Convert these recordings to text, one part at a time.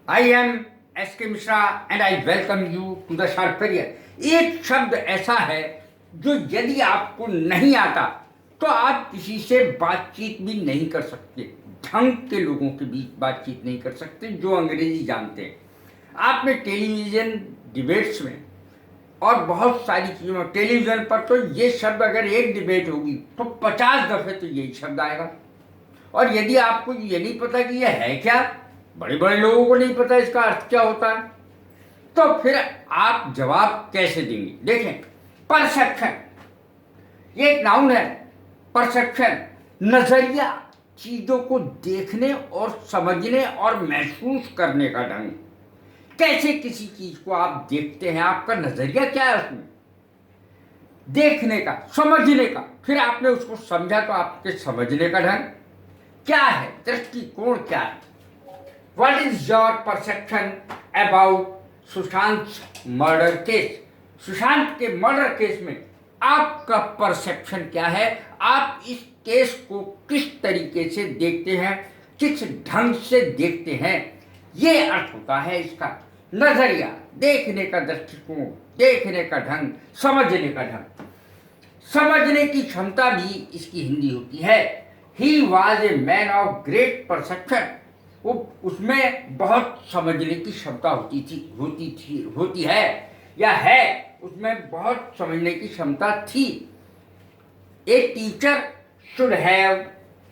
I am S.K. Mishra and I welcome you to the Sharp Career। एक शब्द ऐसा है जो यदि आपको नहीं आता तो आप किसी से बातचीत भी नहीं कर सकते, ढंग के लोगों के बीच बातचीत नहीं कर सकते जो अंग्रेजी जानते हैं। आपने टेलीविज़न डिबेट्स में और बहुत सारी चीज़ों में, टेलीविज़न पर तो ये शब्द अगर एक डिबेट होगी तो 50 दफ़े तो यही शब्द आएगा। और यदि आपको ये नहीं पता कि ये है क्या, बड़े बड़े लोगों को नहीं पता इसका अर्थ क्या होता है, तो फिर आप जवाब कैसे देंगे? देखें, परसेप्शन ये एक नाउन है। परसेप्शन नजरिया, चीजों को देखने और समझने और महसूस करने का ढंग। कैसे किसी चीज को आप देखते हैं, आपका नजरिया क्या है उसमें देखने का, समझने का, फिर आपने उसको समझा तो आपके समझने का ढंग क्या है, दृष्टिकोण क्या है। What is your perception about Sushant murder case? Sushant के मर्डर केस में आपका परसेप्शन क्या है? आप इस केस को किस तरीके से देखते हैं, किस ढंग से देखते हैं, ये अर्थ होता है इसका। नजरिया, देखने का दृष्टिकोण, देखने का ढंग, समझने का ढंग। समझने की क्षमता भी इसकी हिंदी होती है। He was a man of great perception. वो उसमें बहुत समझने की क्षमता होती है या है, उसमें बहुत समझने की क्षमता थी। A teacher should have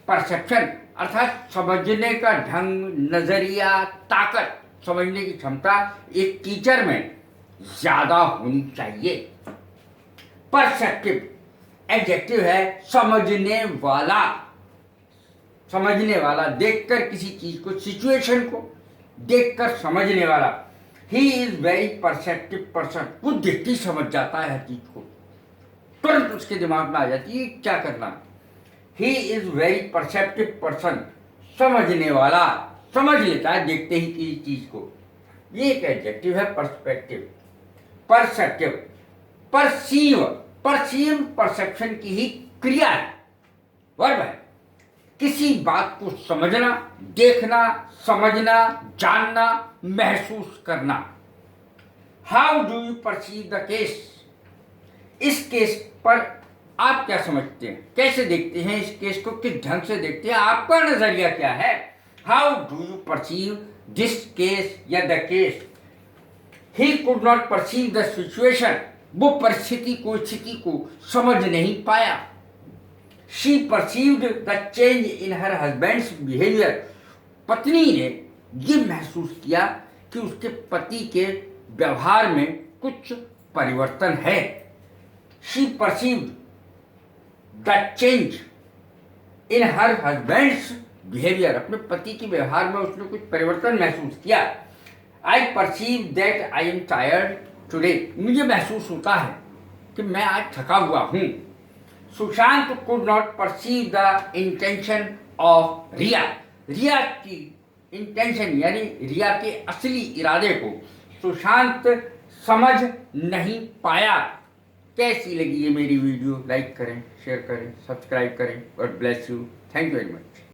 perception, अर्थात समझने का ढंग, नजरिया, ताकत, समझने की क्षमता एक टीचर में ज्यादा होनी चाहिए। परसेप्टिव एडजेक्टिव है समझने वाला। समझने वाला, देखकर किसी चीज को, सिचुएशन को देखकर समझने वाला। He is very perceptive person. वो देखते ही समझ जाता है हर चीज को, तुरंत उसके दिमाग में आ जाती है क्या करना। He is very perceptive person, समझने वाला, समझ लेता है देखते ही किसी चीज को। ये एक एडजेक्टिव है perspective. Perceptive, perceive, perceive perception की ही क्रिया है, वर्ब है। किसी बात को समझना, देखना, समझना, जानना, महसूस करना। How do you perceive the case? इस केस पर आप क्या समझते हैं, कैसे देखते हैं इस केस को, किस ढंग से देखते हैं, आपका नजरिया क्या है? How do you perceive this case या the case? He could not perceive the situation. वो परिस्थिति को, स्थिति को समझ नहीं पाया। She perceived the change in her husband's behavior। पत्नी ने ये महसूस किया कि उसके पति के व्यवहार में कुछ परिवर्तन है। She perceived the change in her husband's behavior। अपने पति के व्यवहार में उसने कुछ परिवर्तन महसूस किया। I perceive that I am tired today। मुझे महसूस होता है कि मैं आज थका हुआ हूँ। Sushant could not perceive the intention of रिया। रिया की इंटेंशन यानी रिया के असली इरादे को सुशांत समझ नहीं पाया। कैसी लगी ये मेरी वीडियो? लाइक करें, शेयर करें, सब्सक्राइब करें। God bless you. Thank you very much.